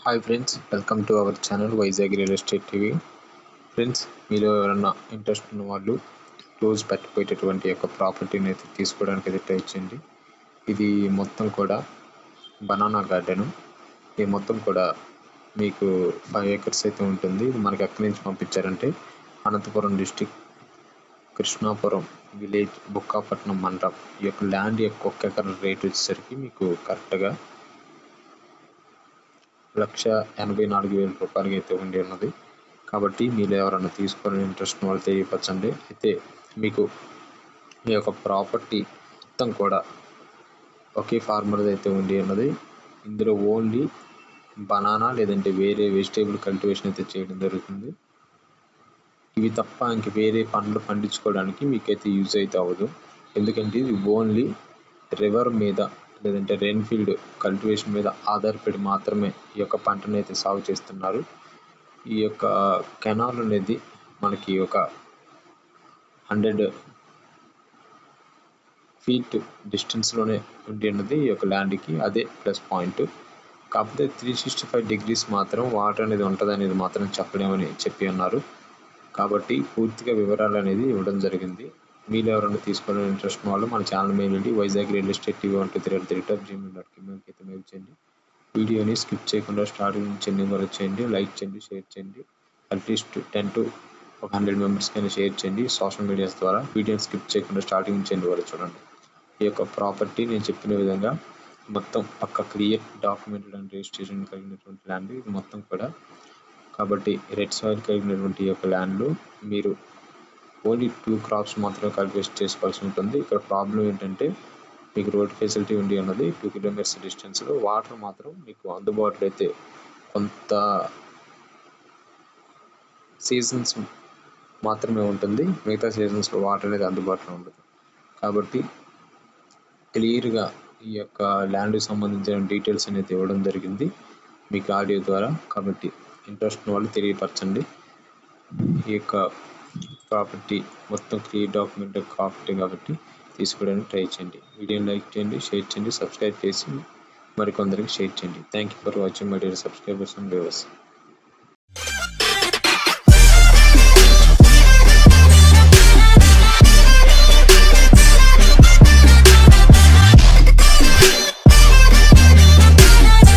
Hi friends, welcome to our channel Vizag real estate TV. Friends, మీరు ఎవరన్నా interest ఉన్న వాళ్ళు క్లోజ్ పెట్టిపోయేటటువంటి యొక్క ప్రాపర్టీని అయితే తీసుకోవడానికి అయితే ట్రై చేయండి. ఇది మొత్తం కూడా బనానా గార్డెను. ఇది మొత్తం కూడా మీకు 5 acres అయితే ఉంటుంది. ఇది మనకి ఎక్కడి నుంచి పంపించారంటే అనంతపురం డిస్టిక్ కృష్ణాపురం విలేజ్ బుక్కాపట్నం మండలం. ఈ యొక్క ల్యాండ్ యొక్క 1 ఎకర్ రేట్ వచ్చేసరికి మీకు కరెక్ట్గా 1,84,000 రూపాయలకి అయితే ఉండి ఉన్నది. కాబట్టి మీరు ఎవరైనా తీసుకొని ఇంట్రెస్ట్ వాళ్ళు తెలియపరచండి. అయితే మీకు ఈ యొక్క ప్రాపర్టీ మొత్తం కూడా ఒకే ఫార్మర్ది అయితే ఉండి ఉన్నది. ఇందులో ఓన్లీ బనానా లేదంటే వేరే వెజిటేబుల్ కల్టివేషన్ అయితే చేయడం జరుగుతుంది. ఇవి తప్ప ఇంక వేరే పండ్లు పండించుకోవడానికి మీకైతే యూజ్ అయితే అవ్వదు. ఎందుకంటే ఇది ఓన్లీ రివర్ మీద లేదంటే రెయిన్ఫీల్డ్ కల్టివేషన్ మీద ఆధారపడి మాత్రమే ఈ యొక్క పంటను అయితే సాగు చేస్తున్నారు. ఈ యొక్క కెనాల్ అనేది మనకి ఒక 100 feet డిస్టెన్స్లోనే ఉండి ఉన్నది ఈ యొక్క ల్యాండ్కి. అదే ప్లస్ పాయింట్. కాకపోతే 365 degrees మాత్రం వాటర్ అనేది ఉంటుంది అనేది మాత్రం చెప్పలేమని చెప్పి ఉన్నారు. కాబట్టి పూర్తిగా వివరాలు అనేది ఇవ్వడం జరిగింది. మీరు ఎవరైనా తీసుకోవాలని ఇంట్రెస్ట్ వాళ్ళు మన ఛానల్ మెయిల్ అండి Vizag real estate TV 1233@gmail.com అయితే మెయిల్ చేయండి. వీడియోని స్కిప్ చేయకుండా స్టార్టింగ్ నుంచి ఎండింగ్ వరకు చేయండి. లైక్ చేయండి, షేర్ చేయండి. అట్లీస్ట్ 10 to 100 మెంబర్స్కైనా షేర్ చేయండి సోషల్ మీడియాస్ ద్వారా. వీడియోని స్కిప్ చేయకుండా స్టార్టింగ్ నుంచి ఎండింగ్ వరకు చూడండి. ఈ యొక్క ప్రాపర్టీ నేను చెప్పిన విధంగా మొత్తం పక్క క్లియర్ డాక్యుమెంటెడ్ అండ్ రిజిస్ట్రేషన్ కలిగినటువంటి ల్యాండ్ ఇది మొత్తం కూడా. కాబట్టి రెడ్ సాయిల్ కలిగినటువంటి ఈ యొక్క ల్యాండ్లో మీరు ఓన్లీ 2 crops మాత్రమే కల్టివేట్ చేసుకోవాల్సి ఉంటుంది. ఇక్కడ ప్రాబ్లం ఏంటంటే మీకు రోడ్ ఫెసిలిటీ ఉండి ఉన్నది 2 kilometers డిస్టెన్స్లో. వాటర్ మాత్రం మీకు అందుబాటులో అయితే కొంత సీజన్స్ మాత్రమే ఉంటుంది. మిగతా సీజన్స్లో వాటర్ అనేది అందుబాటులో ఉండదు. కాబట్టి క్లియర్గా ఈ యొక్క ల్యాండ్కి సంబంధించిన డీటెయిల్స్ అనేది ఇవ్వడం జరిగింది మీకు ఆడియో ద్వారా. కాబట్టి ఇంట్రెస్ట్ ఉన్న వాళ్ళు తెలియపరచండి. ఈ యొక్క ప్రాపర్టీ మొత్తం క్లియర్ డాక్యుమెంట్ ప్రాపర్టీ కాబట్టి తీసుకోవడానికి ట్రై చేయండి. వీడియోని లైక్ చేయండి, షేర్ చేయండి, సబ్స్క్రైబ్ చేసి మరికొందరికి షేర్ చేయండి. Thank you for watching my dear subscribers and viewers.